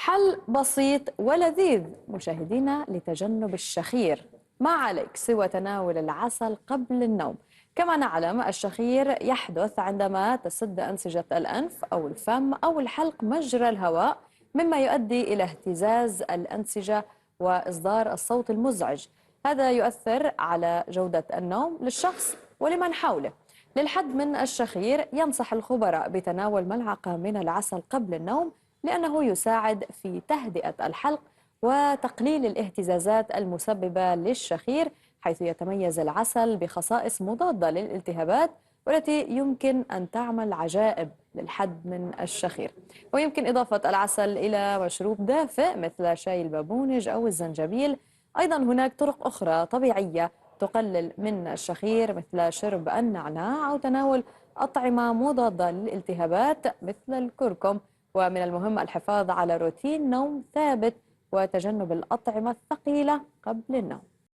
حل بسيط ولذيذ مشاهدينا لتجنب الشخير. ما عليك سوى تناول العسل قبل النوم. كما نعلم الشخير يحدث عندما تسد أنسجة الأنف أو الفم أو الحلق مجرى الهواء، مما يؤدي إلى اهتزاز الأنسجة وإصدار الصوت المزعج. هذا يؤثر على جودة النوم للشخص ولمن حوله. للحد من الشخير ينصح الخبراء بتناول ملعقة من العسل قبل النوم، لأنه يساعد في تهدئة الحلق وتقليل الاهتزازات المسببة للشخير، حيث يتميز العسل بخصائص مضادة للالتهابات والتي يمكن أن تعمل عجائب للحد من الشخير. ويمكن إضافة العسل إلى مشروب دافئ مثل شاي البابونج أو الزنجبيل. أيضا هناك طرق أخرى طبيعية تقلل من الشخير، مثل شرب النعناع أو تناول أطعمة مضادة للالتهابات مثل الكركم. ومن المهم الحفاظ على روتين نوم ثابت وتجنب الأطعمة الثقيلة قبل النوم.